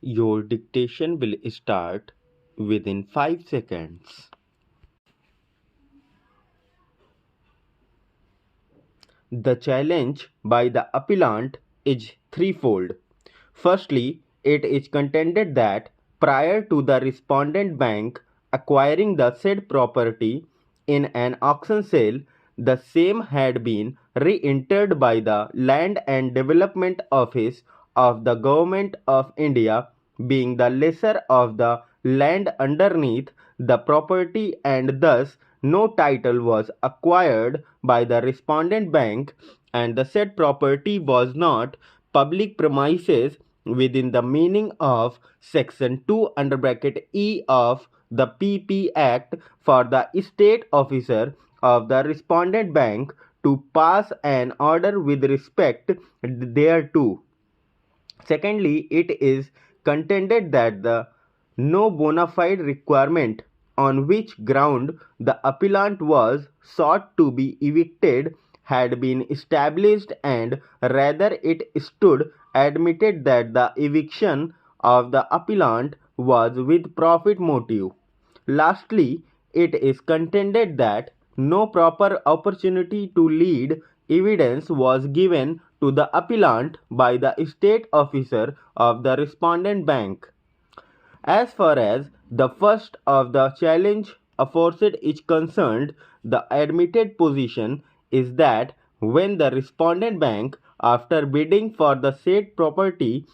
Your dictation will start within 5 seconds. The challenge by the appellant is threefold. Firstly, it is contended that prior to the respondent bank acquiring the said property in an auction sale, the same had been re-entered by the Land and Development Office of the Government of India, being the lessor of the land underneath the property, and thus no title was acquired by the respondent bank, and the said property was not public premises within the meaning of section 2 under bracket E of the PP Act for the state officer of the respondent bank to pass an order with respect thereto. Secondly, it is contended that the no bona fide requirement on which ground the appellant was sought to be evicted had been established, and rather it stood admitted that the eviction of the appellant was with profit motive. Lastly, it is contended that no proper opportunity to lead evidence was given to the appellant by the state officer of the respondent bank. As far as the first of the challenge aforesaid is concerned, the admitted position is that when the respondent bank, after bidding for the said property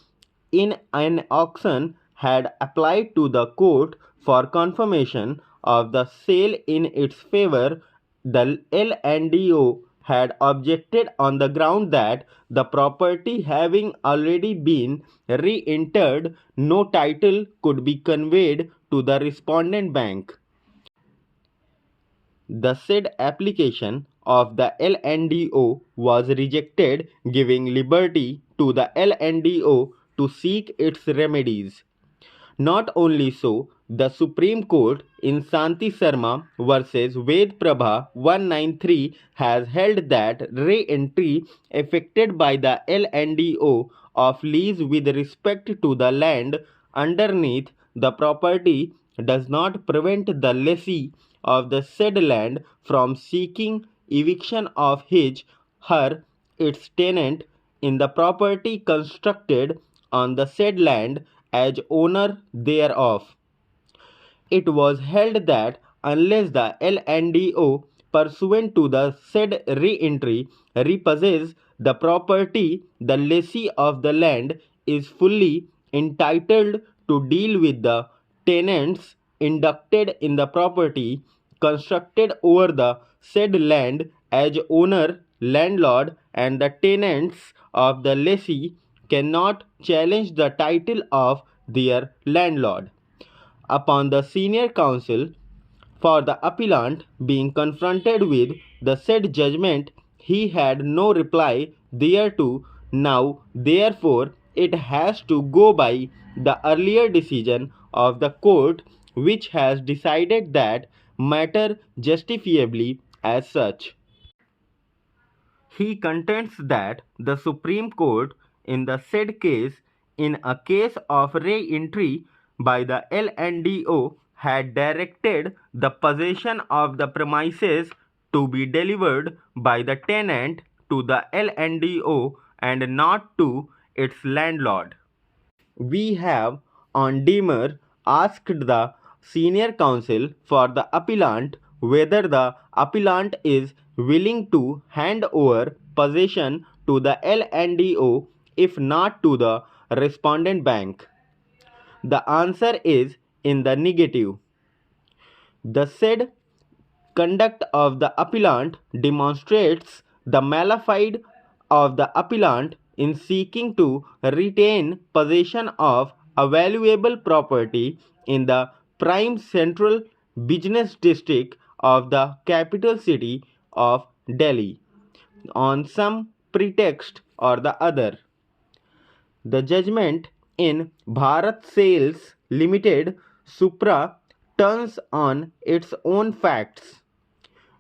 in an auction, had applied to the court for confirmation of the sale in its favor, the L&DO had objected on the ground that the property having already been re-entered, no title could be conveyed to the respondent bank. The said application of the L&DO was rejected, giving liberty to the L&DO to seek its remedies. Not only so, the Supreme Court in Santi Sarma vs. Ved Prabha 193 has held that re-entry effected by the L&DO of lease with respect to the land underneath the property does not prevent the lessee of the said land from seeking eviction of her its tenant in the property constructed on the said land as owner thereof. It was held that unless the L&DO pursuant to the said re-entry repossess the property, the lessee of the land is fully entitled to deal with the tenants inducted in the property constructed over the said land as owner, landlord, and the tenants of the lessee cannot challenge the title of their landlord. Upon the senior counsel for the appellant being confronted with the said judgment, he had no reply thereto. Now, therefore, it has to go by the earlier decision of the court, which has decided that matter justifiably as such. He contends that the Supreme Court in the said case, in a case of re-entry by the L&DO, had directed the possession of the premises to be delivered by the tenant to the L&DO and not to its landlord. We have on demur asked the senior counsel for the appellant whether the appellant is willing to hand over possession to the L&DO if not to the respondent bank. The answer is in the negative. The said conduct of the appellant demonstrates the malafide of the appellant in seeking to retain possession of a valuable property in the prime central business district of the capital city of Delhi on some pretext or the other. The judgment in Bharat Sales Limited Supra turns on its own facts.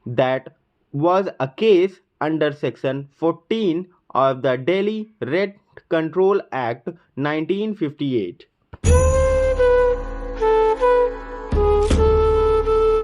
That was a case under section 14 of the Delhi Rent Control Act 1958.